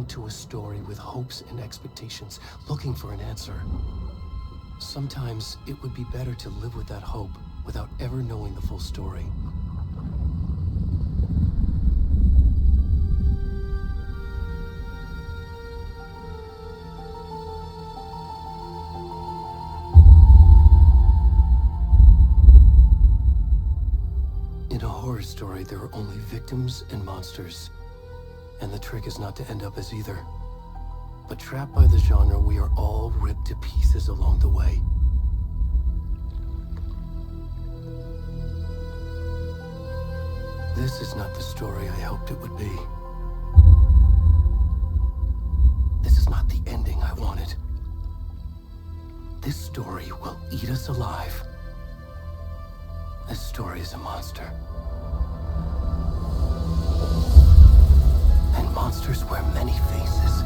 to a story with hopes and expectations, looking for an answer. Sometimes it would be better to live with that hope without ever knowing the full story. In a horror story, there are only victims and monsters. And the trick is not to end up as either. But trapped by the genre, we are all ripped to pieces along the way. This is not the story I hoped it would be. This is not the ending I wanted. This story will eat us alive. This story is a monster. And monsters wear many faces.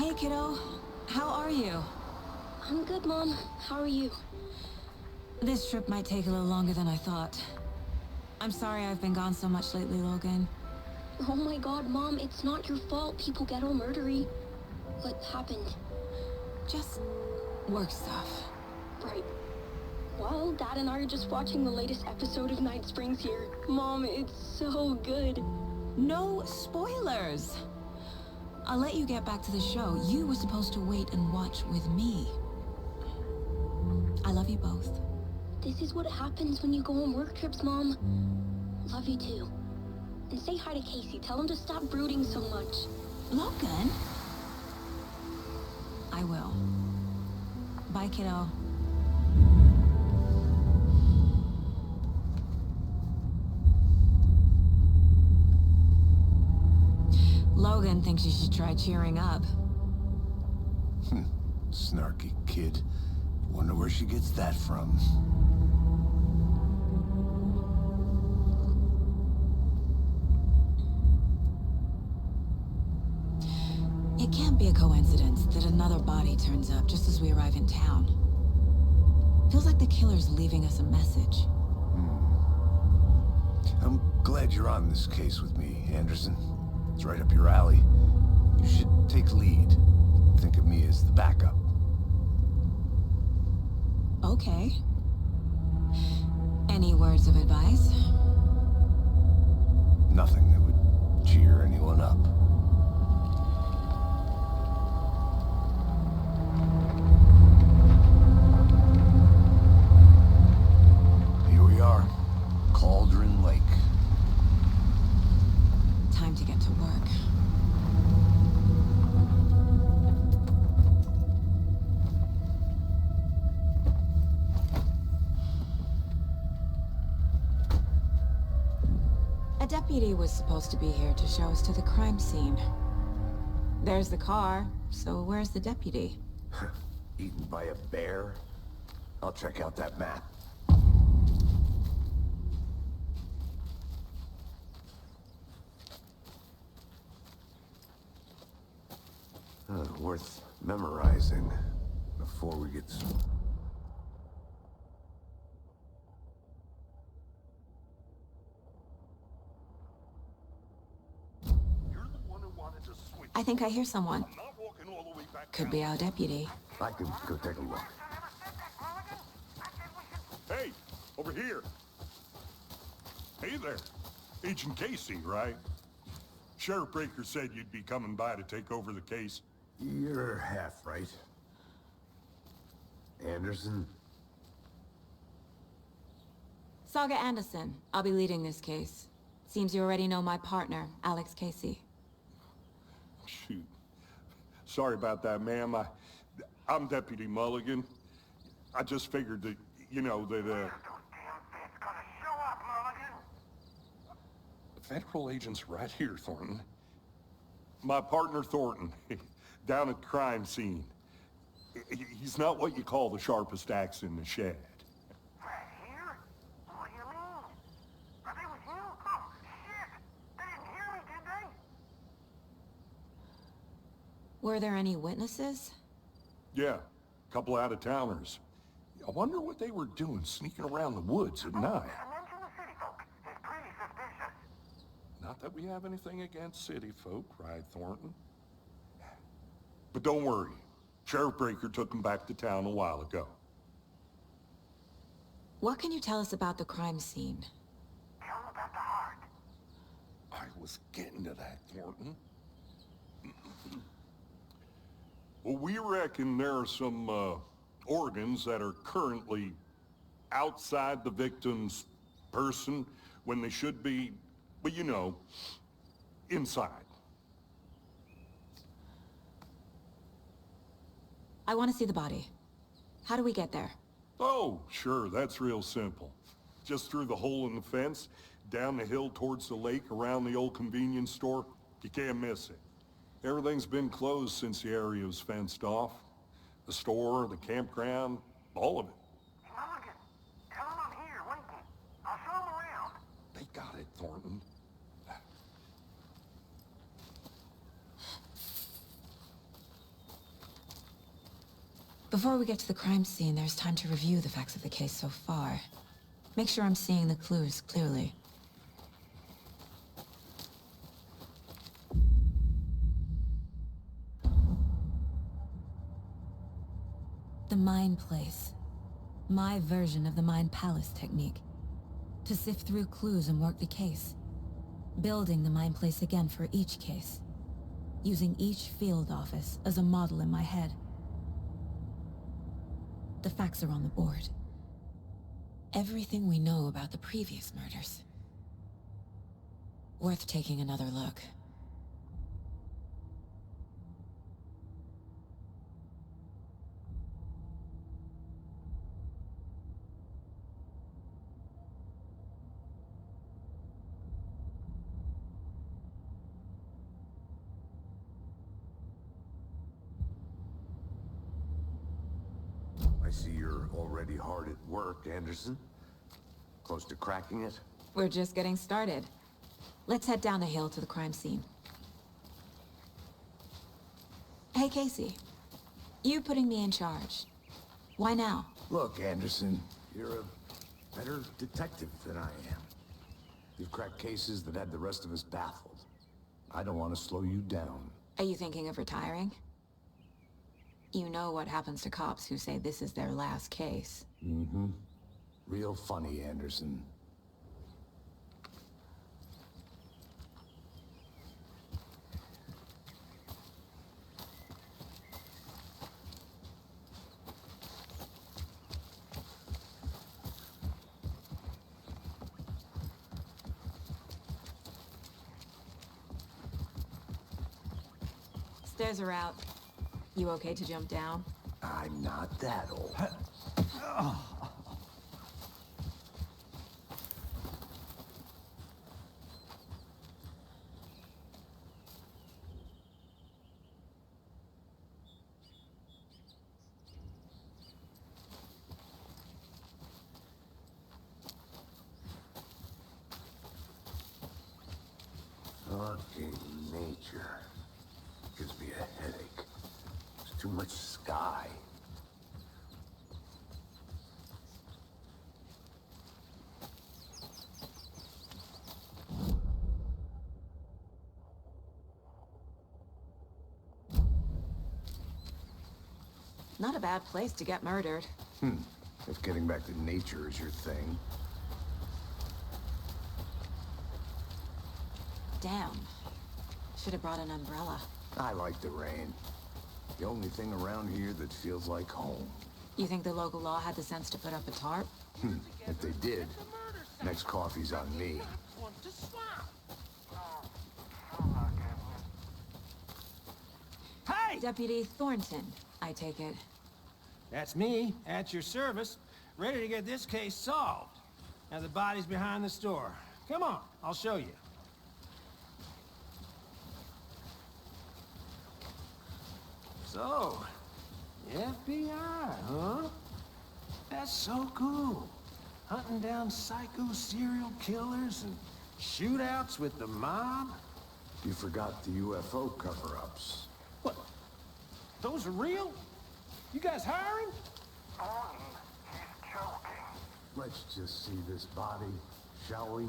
Hey, kiddo. How are you? I'm good, Mom. How are you? This trip might take a little longer than I thought. I'm sorry I've been gone so much lately, Logan. Oh my god, Mom, it's not your fault people get all murdery. What happened? Just work stuff. Right. Well, Dad and I are just watching the latest episode of Night Springs here. Mom, it's so good. No spoilers! I'll let you get back to the show. You were supposed to wait and watch with me. I love you both. This is what happens when you go on work trips, Mom. Love you too. And say hi to Casey. Tell him to stop brooding so much. Logan? I will. Bye, kiddo. Logan thinks you should try cheering up. Snarky kid. Wonder where she gets that from. It can't be a coincidence that another body turns up just as we arrive in town. Feels like the killer's leaving us a message. I'm glad you're on this case with me, Anderson. It's right up your alley. You should take lead. Think of me as the backup. Okay. Any words of advice? Nothing that would cheer anyone up. Here we are. Cauldron Lake. Time to get to work. A deputy was supposed to be here to show us to the crime scene. There's the car, so where's the deputy? Eaten by a bear? I'll check out that map. Worth memorizing before we get... I think I hear someone. Could be our deputy. I can go take a look. Hey, over here. Hey there. Agent Casey, right? Sheriff Breaker said you'd be coming by to take over the case. You're half right. Anderson? Saga Anderson. I'll be leading this case. Seems you already know my partner, Alex Casey. Shoot. Sorry about that, ma'am. I'm Deputy Mulligan. I just figured that, you know, that, The federal agent's right here, Thornton. My partner, Thornton, down at the crime scene. He's not what you call the sharpest axe in the shed. Right here? What do you mean? Are they with you? Oh, shit! They didn't hear me, did they? Were there any witnesses? Yeah, a couple out-of-towners. I wonder what they were doing sneaking around the woods at night. Mention the city folk. It's pretty suspicious. Not that we have anything against city folk, right, Thornton? But don't worry. Sheriff Breaker took them back to town a while ago. What can you tell us about the crime scene? Tell them about the heart. I was getting to that, Thornton. Well, we reckon there are some organs that are currently outside the victim's person when they should be, well, you know, inside. I want to see the body. How do we get there? Oh, sure, that's real simple. Just through the hole in the fence, down the hill towards the lake, around the old convenience store. You can't miss it. Everything's been closed since the area was fenced off. The store, the campground, all of it. Mulligan, tell them I'm here, waiting. I'll show them around. They got it, Thornton. Before we get to the crime scene, there's time to review the facts of the case so far. Make sure I'm seeing the clues clearly. The Mind Place. My version of the Mind Palace technique. To sift through clues and work the case. Building the Mind Place again for each case. Using each field office as a model in my head. The facts are on the board. Everything we know about the previous murders. Worth taking another look. I see you're already hard at work, Anderson. Close to cracking it? We're just getting started. Let's head down the hill to the crime scene. Hey, Casey. You putting me in charge. Why now? Look, Anderson, you're a better detective than I am. You've cracked cases that had the rest of us baffled. I don't want to slow you down. Are you thinking of retiring? You know what happens to cops who say this is their last case. Mm-hmm. Real funny, Anderson. Stairs are out. You okay to jump down? I'm not that old. Fucking nature. Gives me a headache. There's too much sky. Not a bad place to get murdered. If getting back to nature is your thing. Damn. Should have brought an umbrella. I like the rain. The only thing around here that feels like home. You think the local law had the sense to put up a tarp? If they did, next coffee's on me. Hey! Deputy Thornton, I take it. That's me, at your service, ready to get this case solved. Now the body's behind the store. Come on, I'll show you. So, FBI, huh? That's so cool. Hunting down psycho serial killers and shootouts with the mob. You forgot the UFO cover-ups. What? Those are real? You guys hiring? He's joking. Let's just see this body, shall we?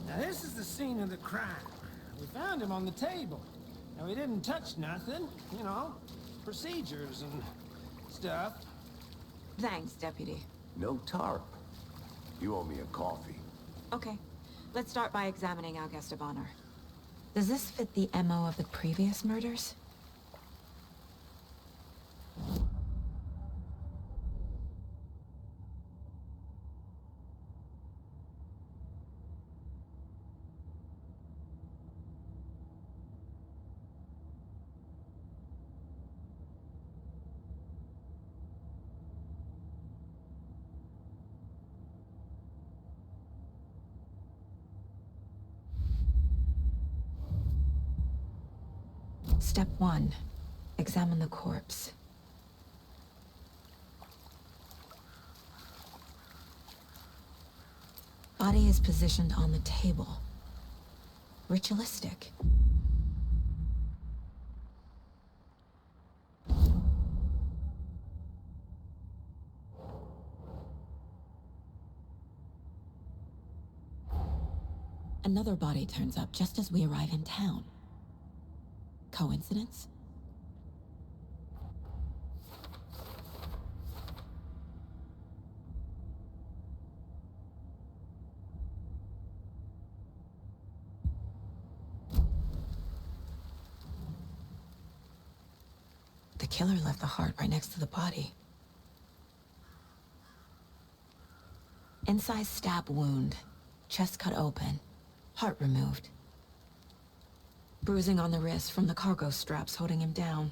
Now this is the scene of the crime. We found him on the table. And we didn't touch nothing, you know, procedures and stuff. Thanks, Deputy. No tarp. You owe me a coffee. Okay. Let's start by examining our guest of honor. Does this fit the MO of the previous murders? Step 1. Examine the corpse. Body is positioned on the table. Ritualistic. Another body turns up just as we arrive in town. Coincidence? The killer left the heart right next to the body. Incise stab wound, chest cut open, heart removed. Bruising on the wrist from the cargo straps holding him down.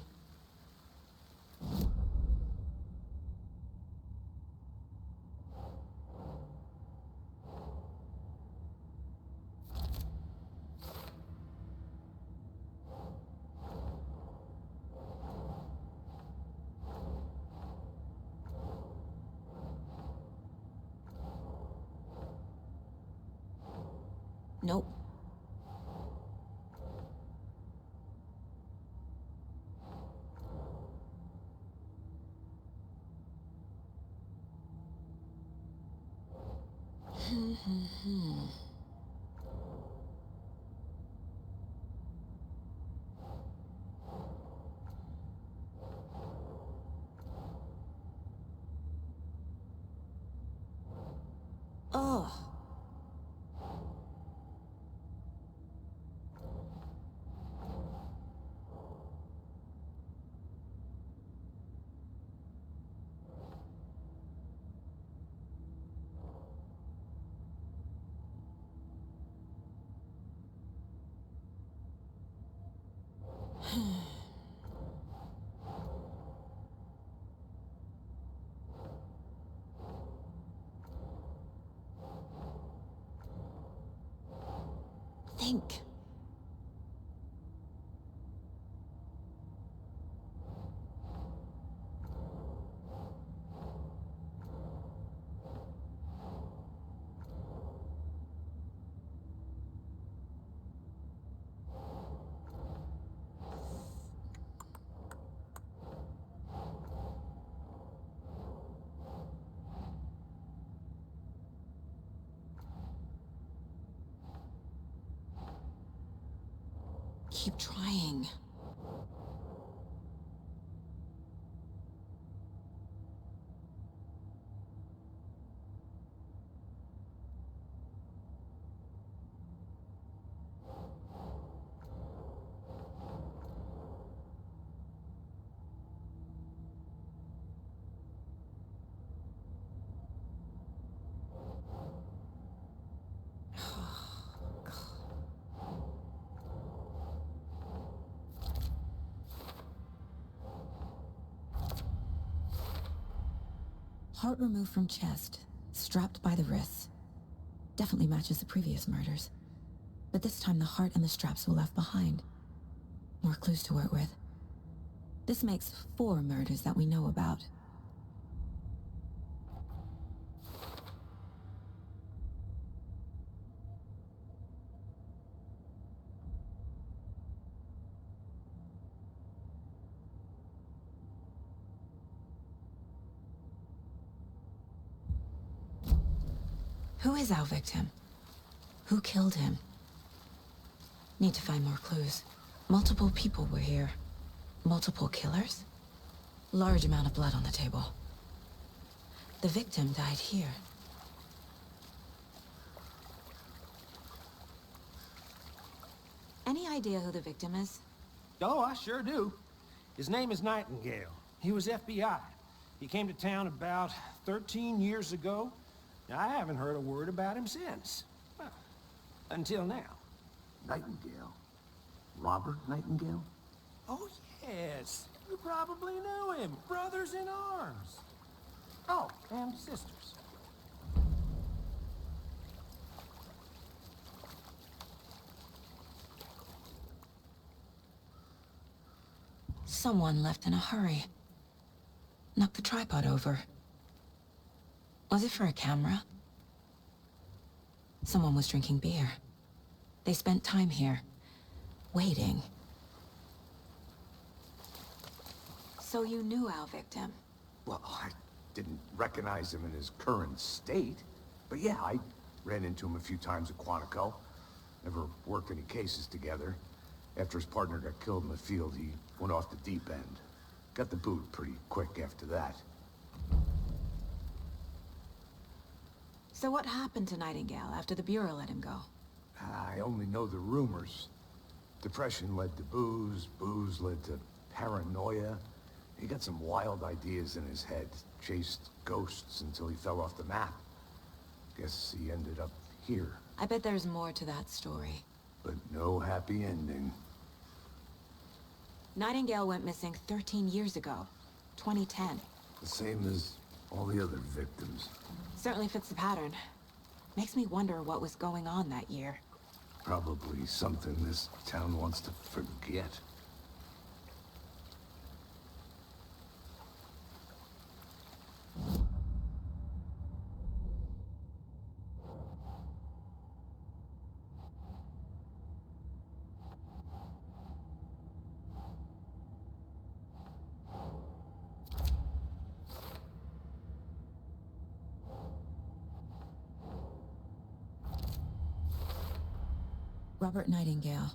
Nope. Ugh. Think. Keep trying. Heart removed from chest, strapped by the wrists. Definitely matches the previous murders. But this time the heart and the straps were left behind. More clues to work with. This makes 4 murders that we know about. Who is our victim? Who killed him? Need to find more clues. Multiple people were here. Multiple killers? Large amount of blood on the table. The victim died here. Any idea who the victim is? Oh, I sure do. His name is Nightingale. He was FBI. He came to town about 13 years ago. I haven't heard a word about him since. Well, until now. Nightingale? Robert Nightingale? Oh, yes. You probably knew him. Brothers in arms. Oh, and sisters. Someone left in a hurry. Knocked the tripod over. Was it for a camera? Someone was drinking beer. They spent time here, waiting. So you knew our victim? Well, I didn't recognize him in his current state. But yeah, I ran into him a few times at Quantico. Never worked any cases together. After his partner got killed in the field, he went off the deep end. Got the boot pretty quick after that. So what happened to Nightingale after the Bureau let him go? I only know the rumors. Depression led to booze, booze led to paranoia. He got some wild ideas in his head, chased ghosts until he fell off the map. Guess he ended up here. I bet there's more to that story. But no happy ending. Nightingale went missing 13 years ago, 2010. The same as all the other victims. Certainly fits the pattern. Makes me wonder what was going on that year. Probably something this town wants to forget. Robert Nightingale,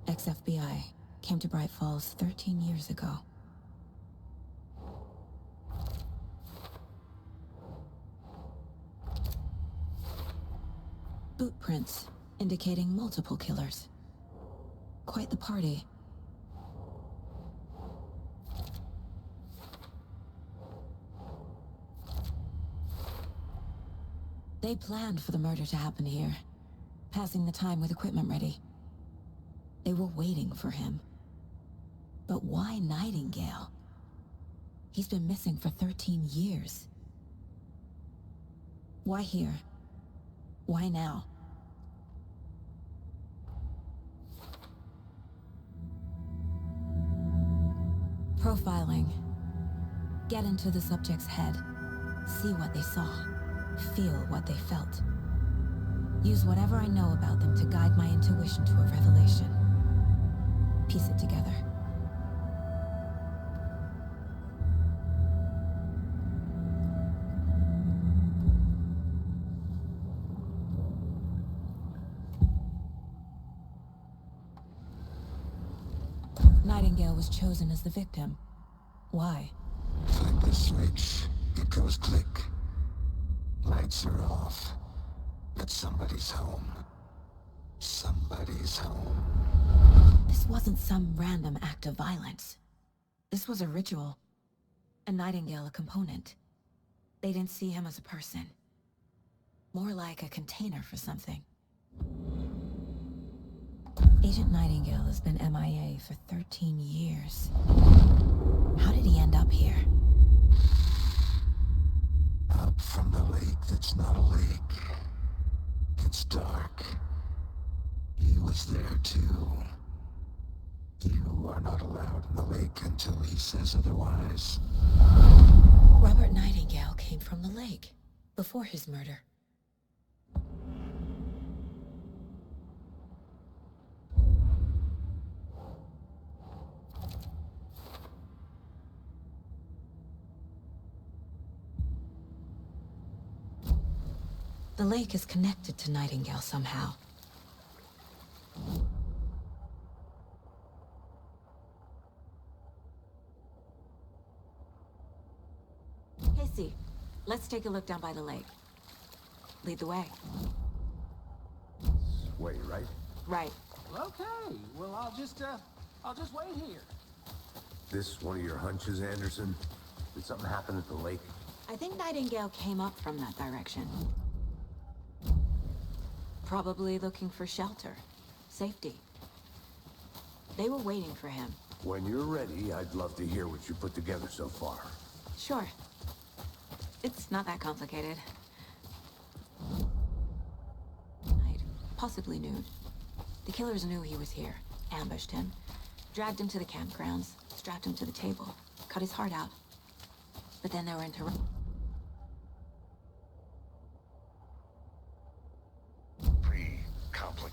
ex-FBI, came to Bright Falls 13 years ago. Boot prints indicating multiple killers. Quite the party. They planned for the murder to happen here, passing the time with equipment ready. They were waiting for him. But why Nightingale? He's been missing for 13 years. Why here? Why now? Profiling. Get into the subject's head. See what they saw. Feel what they felt. Use whatever I know about them to guide my intuition to a revelation. Piece it together. Nightingale was chosen as the victim. Why? Find the switch. It goes click. Lights are off. But somebody's home. Somebody's home. This wasn't some random act of violence. This was a ritual. And Nightingale a component. They didn't see him as a person. More like a container for something. Agent Nightingale has been MIA for 13 years. How did he end up here? Up from the lake that's not a lake. It's dark. He was there too. You are not allowed in the lake until he says otherwise. Robert Nightingale came from the lake, before his murder. The lake is connected to Nightingale somehow. Casey, let's take a look down by the lake. Lead the way. This way, right? Right. Okay, well, I'll just wait here. This one of your hunches, Anderson? Did something happen at the lake? I think Nightingale came up from that direction. Probably looking for shelter, safety. They were waiting for him. When you're ready, I'd love to hear what you put together so far. Sure. It's not that complicated. Night, possibly nude. The killers knew he was here, ambushed him, dragged him to the campgrounds, strapped him to the table, cut his heart out. But then they were interrupted.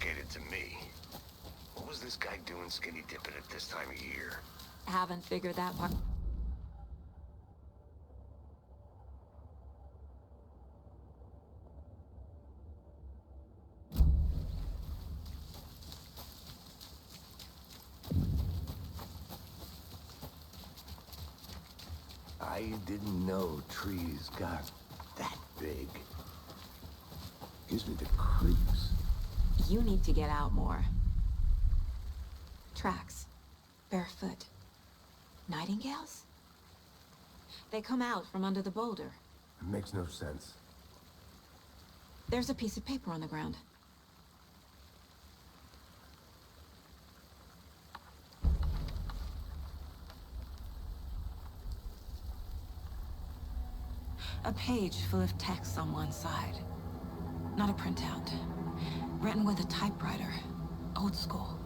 complicated to me. What was this guy doing skinny dipping at this time of year? Haven't figured that part. I didn't know trees got that big. Gives me the creeps. You need to get out more. Tracks. Barefoot. Nightingales? They come out from under the boulder. It makes no sense. There's a piece of paper on the ground. A page full of text on one side. Not a printout. Written with a typewriter. Old school.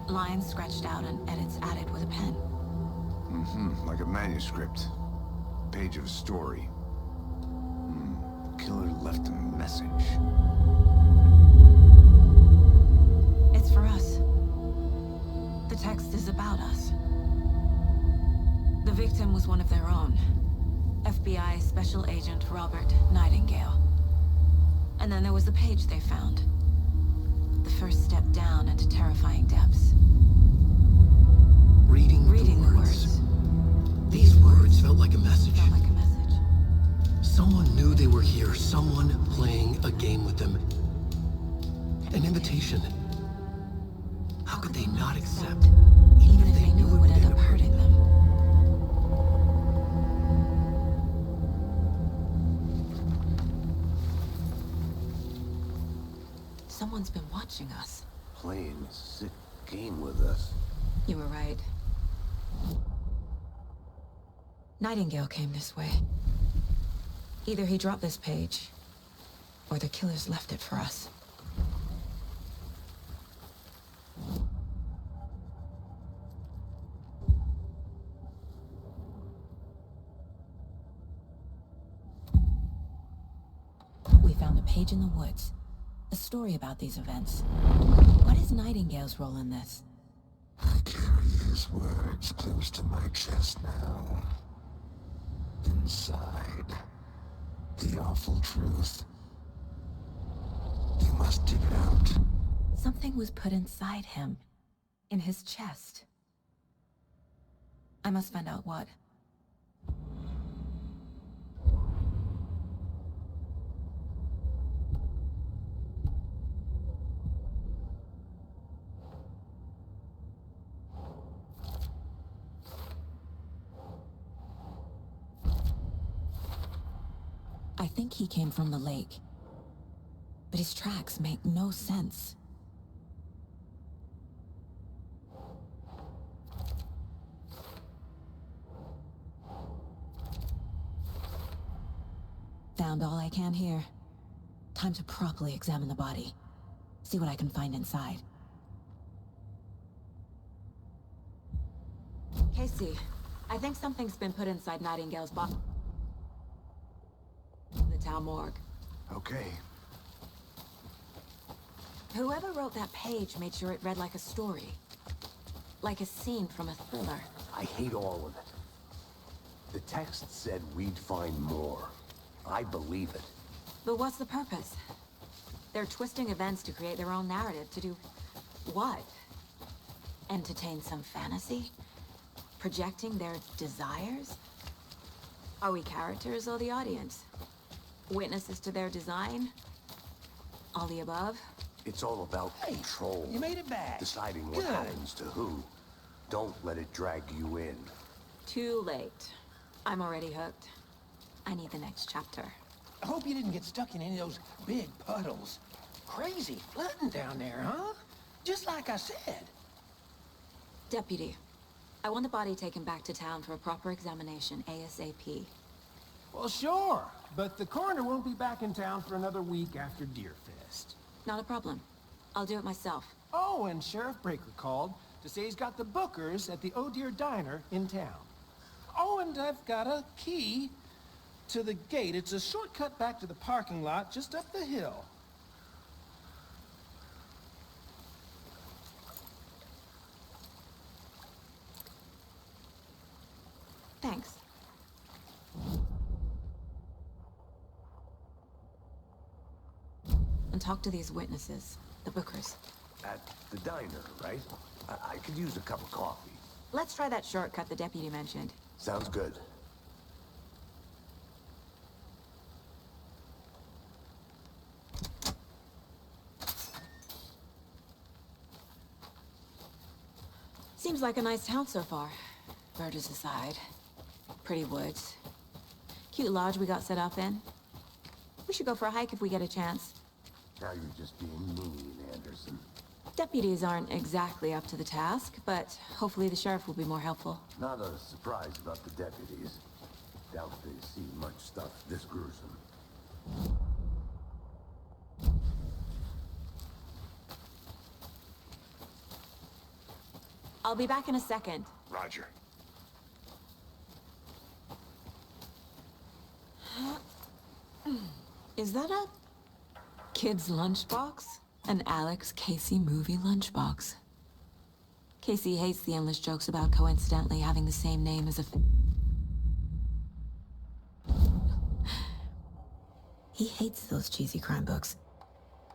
Lines scratched out and edits added with a pen. Like a manuscript. Page of a story. The killer left a message. It's for us. The text is about us. The victim was one of their own. FBI Special Agent Robert Nightingale. And then there was the page they found. The first step down into terrifying depths. Reading the words. These words felt like a message. Felt like a message. Someone knew they were here. Someone playing a game with them. An invitation. How could they not accept? Even if they knew it would end up hurting them. Someone's been watching us. Playing a sick game with us. You were right. Nightingale came this way. Either he dropped this page, or the killers left it for us. We found a page in the woods. A story about these events. What is Nightingale's role in this? I carry his words close to my chest now. Inside, the awful truth. You must dig it out. Something was put inside him. In his chest. I must find out what. I think he came from the lake. But his tracks make no sense. Found all I can here. Time to properly examine the body. See what I can find inside. Casey, I think something's been put inside Nightingale's body. The town morgue. Okay. Whoever wrote that page made sure it read like a story. Like a scene from a thriller. I hate all of it. The text said we'd find more. I believe it. But what's the purpose? They're twisting events to create their own narrative. To do what? Entertain some fantasy? Projecting their desires? Are we characters or the audience? Witnesses to their design? All the above? It's all about control. You made it back. Deciding what Good. happens to who. Don't let it drag you in. Too late. I'm already hooked. I need the next chapter. I hope you didn't get stuck in any of those big puddles. Crazy flooding down there, huh? Just like I said. Deputy, I want the body taken back to town for a proper examination, ASAP. Well, sure. But the coroner won't be back in town for another week after Deerfest. Not a problem. I'll do it myself. Oh, and Sheriff Breaker called to say he's got the bookers at the Oh Dear Diner in town. Oh, and I've got a key to the gate. It's a shortcut back to the parking lot just up the hill. Thanks. And talk to these witnesses, the Bookers. At the diner, right? I could use a cup of coffee. Let's try that shortcut the deputy mentioned. Sounds good. Seems like a nice town so far. Birds aside. Pretty woods. Cute lodge we got set up in. We should go for a hike if we get a chance. Now you're just being mean, Anderson. Deputies aren't exactly up to the task, but hopefully the sheriff will be more helpful. Not a surprise about the deputies. Doubt they see much stuff this gruesome. I'll be back in a second. Roger. Is that a kid's lunchbox? An Alex Casey movie lunchbox. Casey hates the endless jokes about coincidentally having the same name as a He hates those cheesy crime books,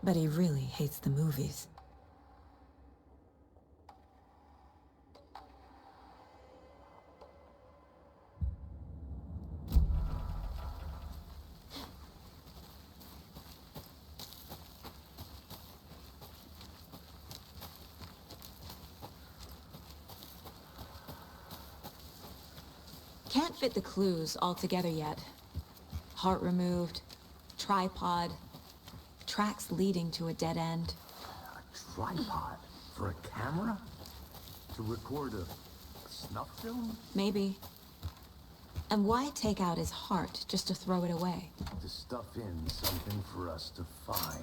but he really hates the movies. Can't fit the clues all together yet. Heart removed, tripod, tracks leading to a dead end. A tripod? For a camera? To record a snuff film? Maybe. And why take out his heart just to throw it away? To stuff in something for us to find.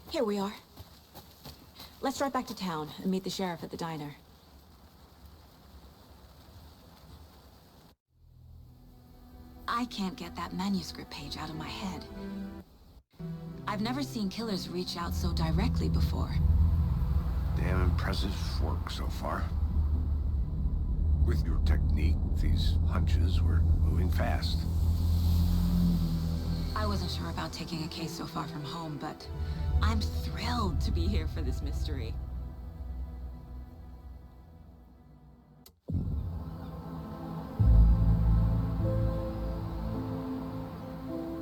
Here we are. Let's drive back to town and meet the sheriff at the diner. I can't get that manuscript page out of my head. I've never seen killers reach out so directly before. Damn impressive work so far. With your technique, these hunches were moving fast. I wasn't sure about taking a case so far from home, but I'm thrilled to be here for this mystery.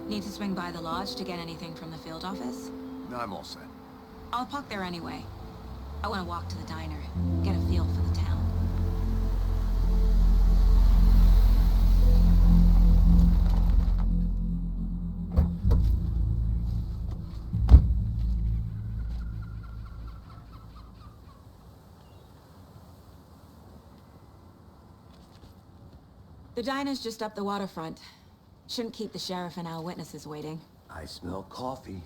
Need to swing by the lodge to get anything from the field office? No, I'm all set. I'll park there anyway. I want to walk to the diner, get a feel for the town. The diner's just up the waterfront. Shouldn't keep the sheriff and our witnesses waiting. I smell coffee.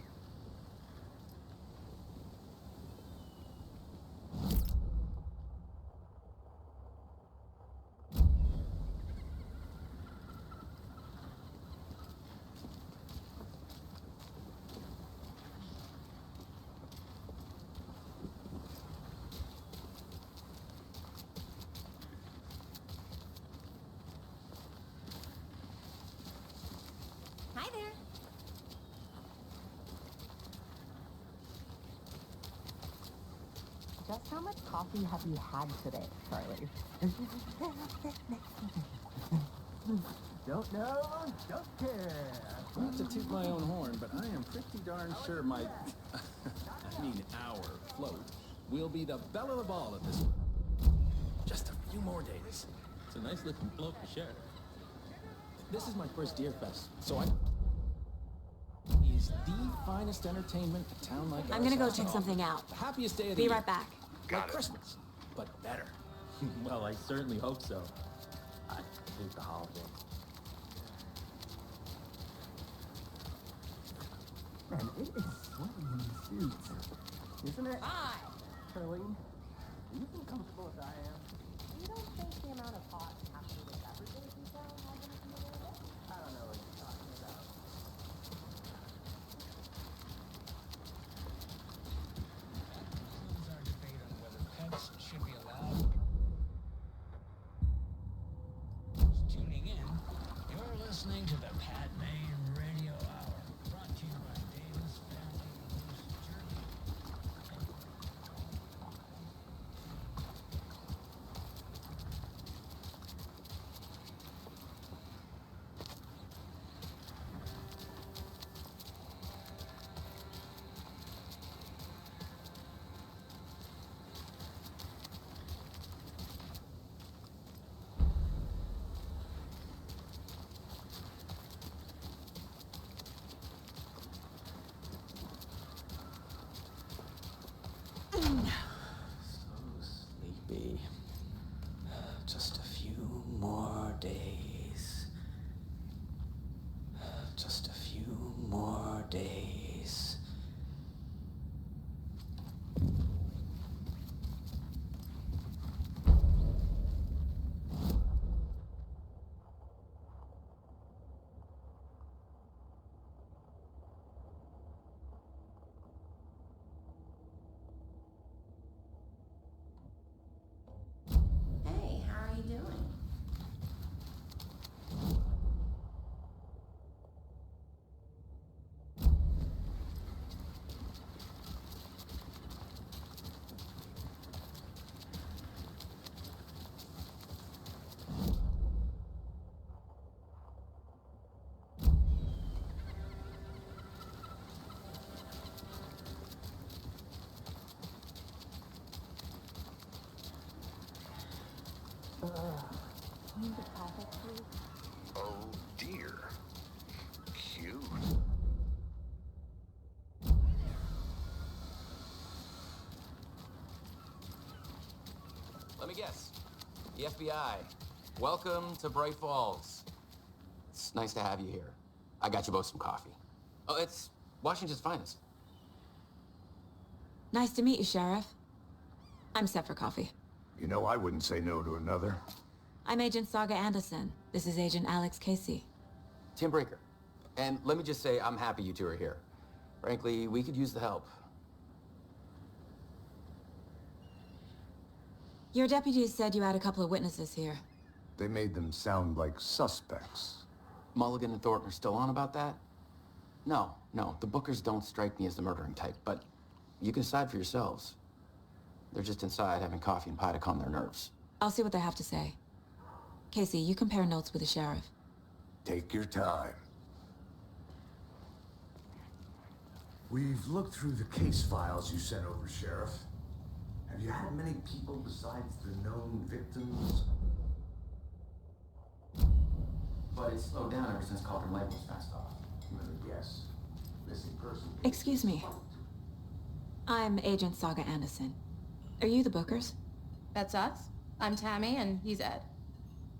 Hi there. Just how much coffee have you had today, Charlie? Don't know, don't care. Not to toot my own horn, but I am pretty darn sure my, I mean our float will be the belle of the ball at this. Just a few more days. It's a nice looking float to share. This is my first Deer Fest, so is the finest entertainment a town like I'm ours gonna go has to check offer. something out. The happiest day of the Be year. right back. Like Christmas, but better. Well, I certainly hope so. I hate the holidays. Man, it is sweaty in these suits. Isn't it? Hi. Charlene, do you feel comfortable as I am? You don't think the amount of hot has to be Our debate on whether pets should be allowed. Tuning in, you're listening to the Pat May Radio Hour, brought to you by Davis Family Loose Jerky. Sleepy. Just a few more days. Just a few more days. Hey, how are you doing? Oh dear. Cute. Let me guess. The FBI. Welcome to Bright Falls. It's nice to have you here. I got you both some coffee. Oh, it's Washington's finest. Nice to meet you, Sheriff. I'm set for coffee. You know, I wouldn't say no to another. I'm Agent Saga Anderson. This is Agent Alex Casey. Tim Breaker. And let me just say, I'm happy you two are here. Frankly, we could use the help. Your deputies said you had a couple of witnesses here. They made them sound like suspects. Mulligan and Thornton are still on about that? No, the Bookers don't strike me as the murdering type, but you can decide for yourselves. They're just inside having coffee and pie to calm their nerves. I'll see what they have to say. Casey, you compare notes with the sheriff. Take your time. We've looked through the case files you sent over, Sheriff. Have you had many people besides the known victims? But it's slowed down ever since Cauldron Lake was fenced off. I'm gonna guess. Missing person. Excuse me. I'm Agent Saga Anderson. Are you the Bookers? That's us. I'm Tammy, and he's Ed.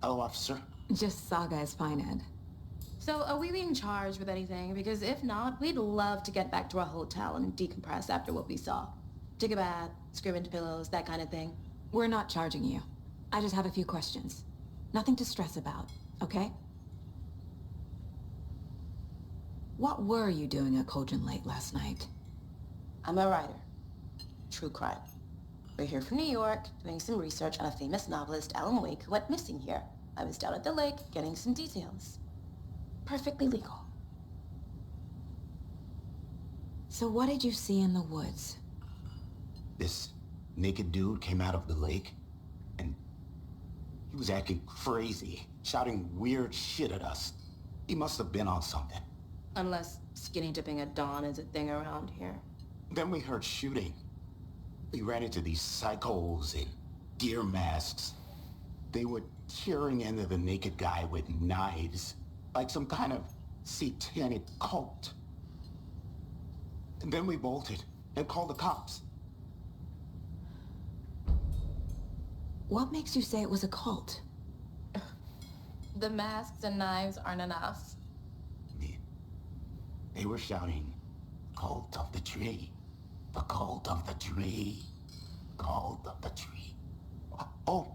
Hello, officer. Just Saga is fine, Ed. So, are we being charged with anything? Because if not, we'd love to get back to our hotel and decompress after what we saw. Take a bath, scream into pillows, that kind of thing. We're not charging you. I just have a few questions. Nothing to stress about, okay? What were you doing at Cauldron Lake last night? I'm a writer. True crime. We're here from New York, doing some research on a famous novelist, Alan Wake, who went missing here. I was down at the lake, getting some details. Perfectly legal. So what did you see in the woods? This naked dude came out of the lake, and he was acting crazy, shouting weird shit at us. He must have been on something. Unless skinny dipping at dawn is a thing around here. Then we heard shooting. We ran into these psychos in deer masks. They were tearing into the naked guy with knives, like some kind of satanic cult. And then we bolted and called the cops. What makes you say it was a cult? The masks and knives aren't enough. They were shouting, "Cult of the tree, the cult of the tree, cult of the tree." Oh,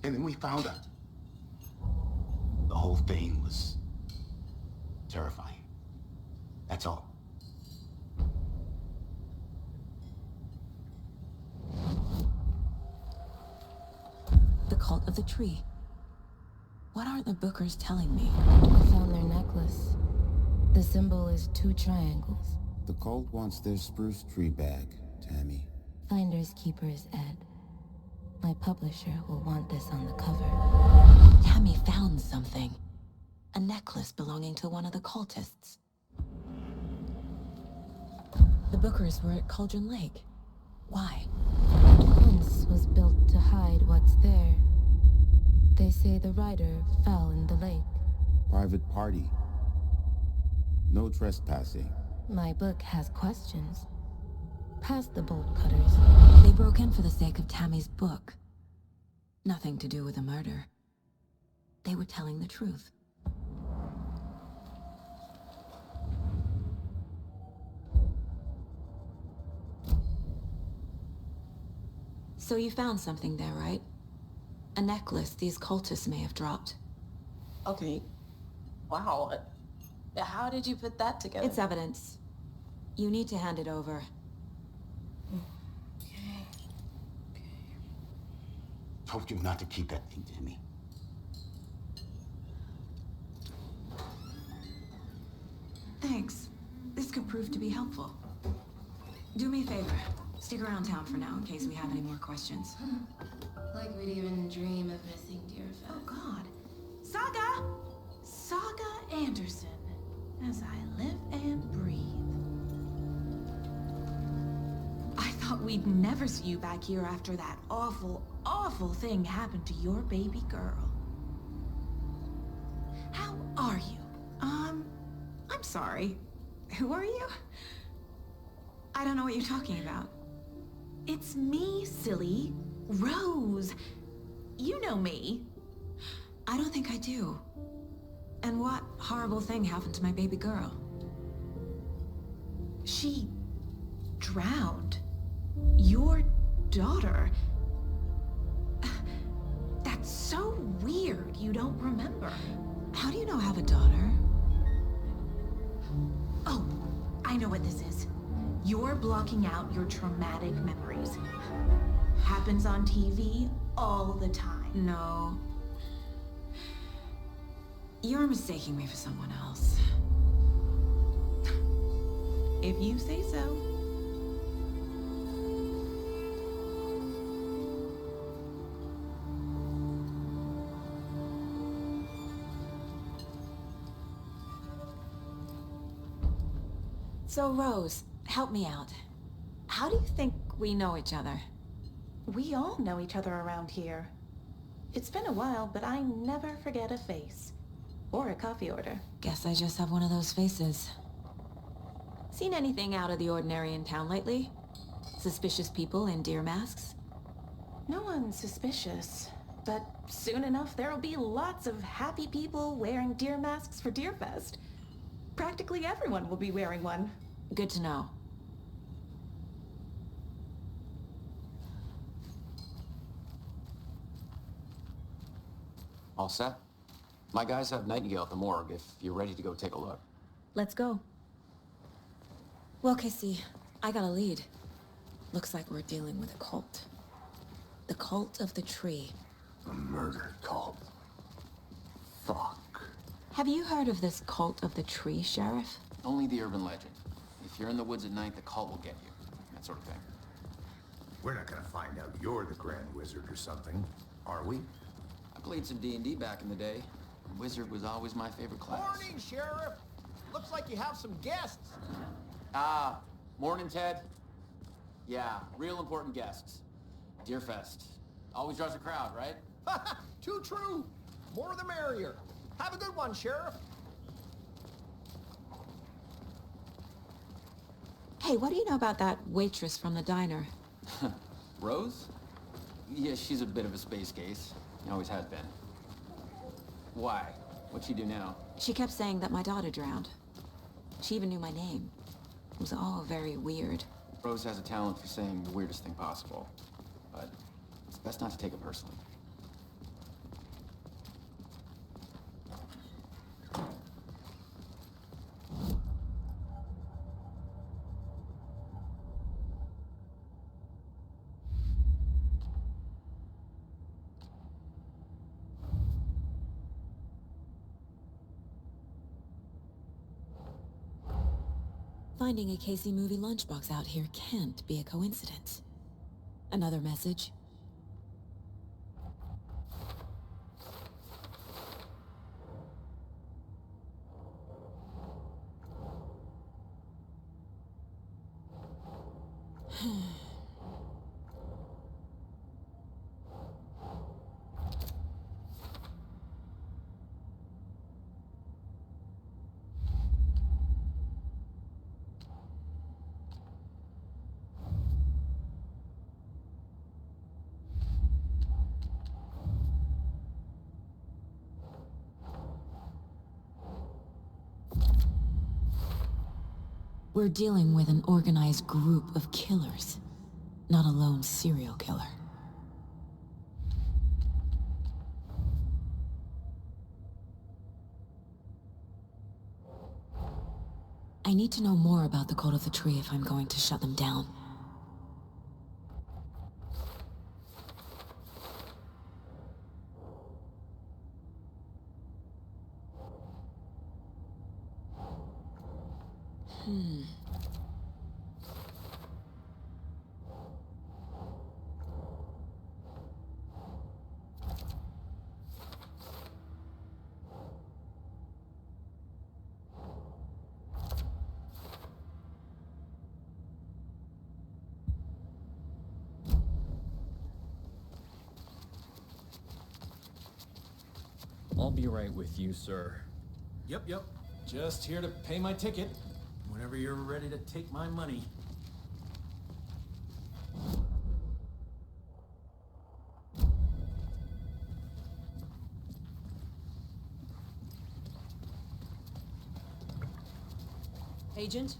and then we found whole thing was terrifying. That's all. The cult of the tree. What are the Bookers telling me? I found their necklace. The symbol is 2 triangles. The cult wants their spruce tree back, Tammy. Finders keepers, Ed. My publisher will want this on the cover. Tammy found something. A necklace belonging to one of the cultists. The Bookers were at Cauldron Lake. Why? Once was built to hide what's there. They say the writer fell in the lake. Private party. No trespassing. My book has questions. Past the bolt cutters. They broke in for the sake of Tammy's book. Nothing to do with a murder. They were telling the truth. So you found something there, right? A necklace these cultists may have dropped. Okay. Wow. How did you put that together? It's evidence. You need to hand it over. Told you not to keep that thing, Tammy. Thanks. This could prove to be helpful. Do me a favor. Stick around town for now in case we have any more questions. Like we'd even dream of missing Deerfest. Oh, God. Saga! Saga Anderson. As I live and breathe. I thought we'd never see you back here after that awful, awful thing happened to your baby girl. How are you? I'm sorry. Who are you? I don't know what you're talking about. It's me, silly. Rose. You know me. I don't think I do. And what horrible thing happened to my baby girl? She drowned. Your daughter. That's so weird you don't remember. How do you know I have a daughter? Oh, I know what this is. You're blocking out your traumatic memories. Happens on TV all the time. No. You're mistaking me for someone else. If you say so. So, Rose, help me out. How do you think we know each other? We all know each other around here. It's been a while, but I never forget a face. Or a coffee order. Guess I just have one of those faces. Seen anything out of the ordinary in town lately? Suspicious people in deer masks? No one's suspicious. But soon enough, there'll be lots of happy people wearing deer masks for Deerfest. Practically everyone will be wearing one. Good to know. All set? My guys have Nightingale at the morgue if you're ready to go take a look. Let's go. Well, Casey, I got a lead. Looks like we're dealing with a cult. The cult of the tree. A murder cult. Fuck. Have you heard of this cult of the tree, Sheriff? Only the urban legend. If you're in the woods at night, the cult will get you. That sort of thing. We're not gonna find out you're the Grand Wizard or something, are we? I played some D&D back in the day. Wizard was always my favorite class. Morning, Sheriff. Looks like you have some guests. Ah, morning, Ted. Yeah, real important guests. Deerfest. Always draws a crowd, right? Too true. More the merrier. Have a good one, Sheriff. Hey, what do you know about that waitress from the diner? Rose? Yeah, she's a bit of a space case. Always has been. Why? What'd she do now? She kept saying that my daughter drowned. She even knew my name. It was all very weird. Rose has a talent for saying the weirdest thing possible. But it's best not to take it personally. Finding a Casey movie lunchbox out here can't be a coincidence. Another message? We're dealing with an organized group of killers, not a lone serial killer. I need to know more about the Code of the Tree if I'm going to shut them down. I'll be right with you, sir. Yep. Just here to pay my ticket. Whenever you're ready to take my money. Agent?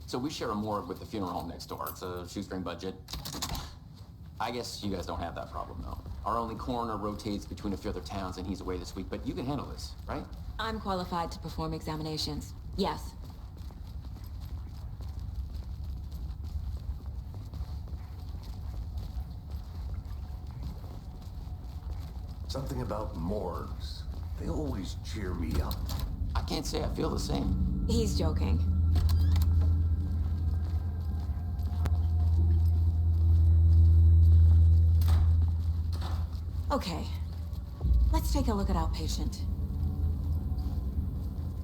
So we share a morgue with the funeral home next door. It's a shoestring budget. I guess you guys don't have that problem, though. Our only coroner rotates between a few other towns, and he's away this week, but you can handle this, right? I'm qualified to perform examinations. Yes. Something about morgues. They always cheer me up. I can't say I feel the same. He's joking. Okay. Let's take a look at outpatient.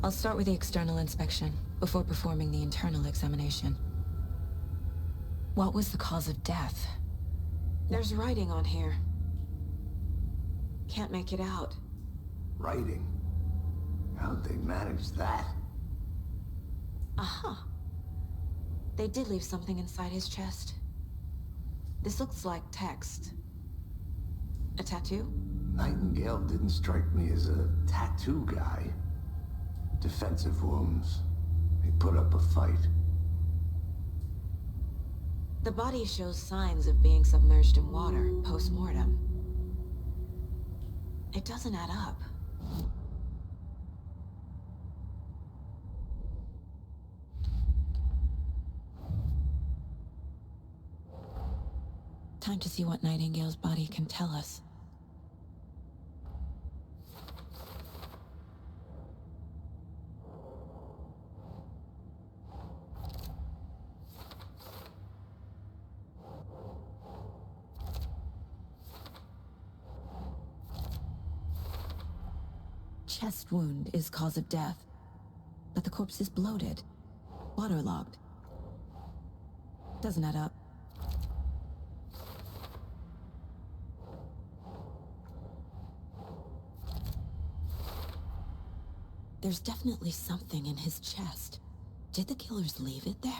I'll start with the external inspection before performing the internal examination. What was the cause of death? There's writing on here. Can't make it out. Writing? How'd they manage that? Aha. They did leave something inside his chest. This looks like text. A tattoo? Nightingale didn't strike me as a tattoo guy. Defensive wounds. He put up a fight. The body shows signs of being submerged in water post-mortem. It doesn't add up. Time to see what Nightingale's body can tell us. Chest wound is cause of death, but the corpse is bloated, waterlogged. Doesn't add up. There's definitely something in his chest. Did the killers leave it there?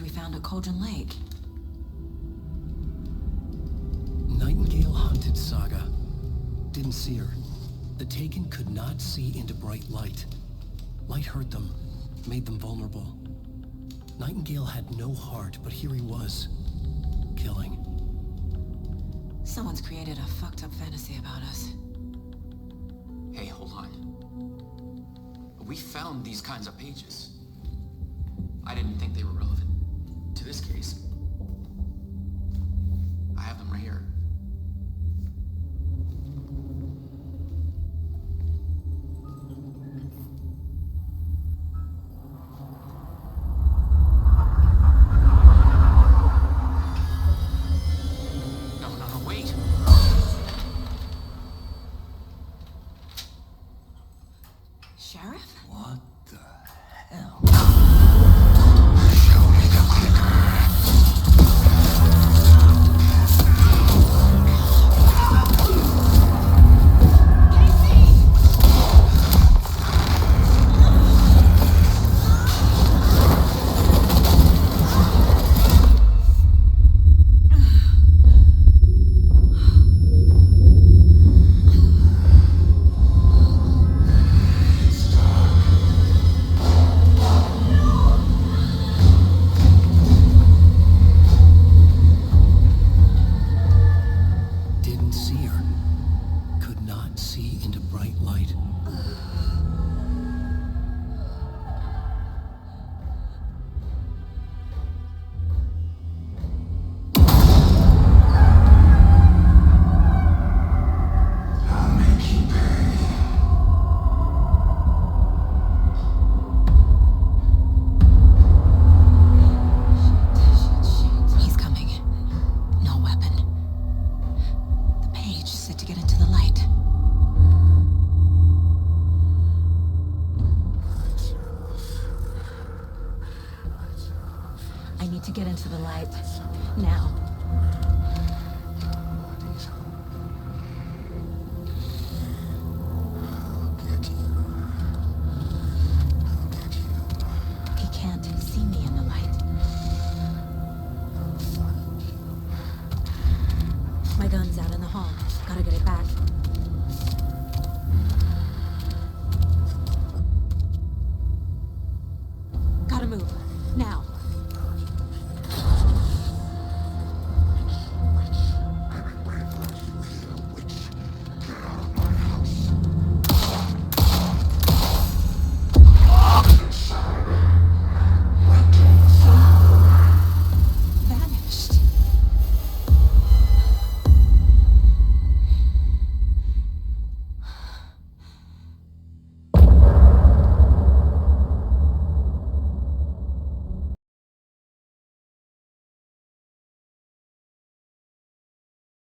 We found at Cauldron Lake. Nightingale hunted didn't see her. The Taken could not see into bright light. Light hurt them, made them vulnerable. Nightingale had no heart, but here he was, killing. Someone's created a fucked up fantasy about us. Hey, hold on. We found these kinds of pages. I didn't think they were relevant to this case. I have them right here. No, wait. Sheriff? What the hell? Show me the clicker. Didn't see her. Could not see into bright light. I'll make you pay. He's coming. No weapon. The page said to get into the light. I need to get into the light. Now.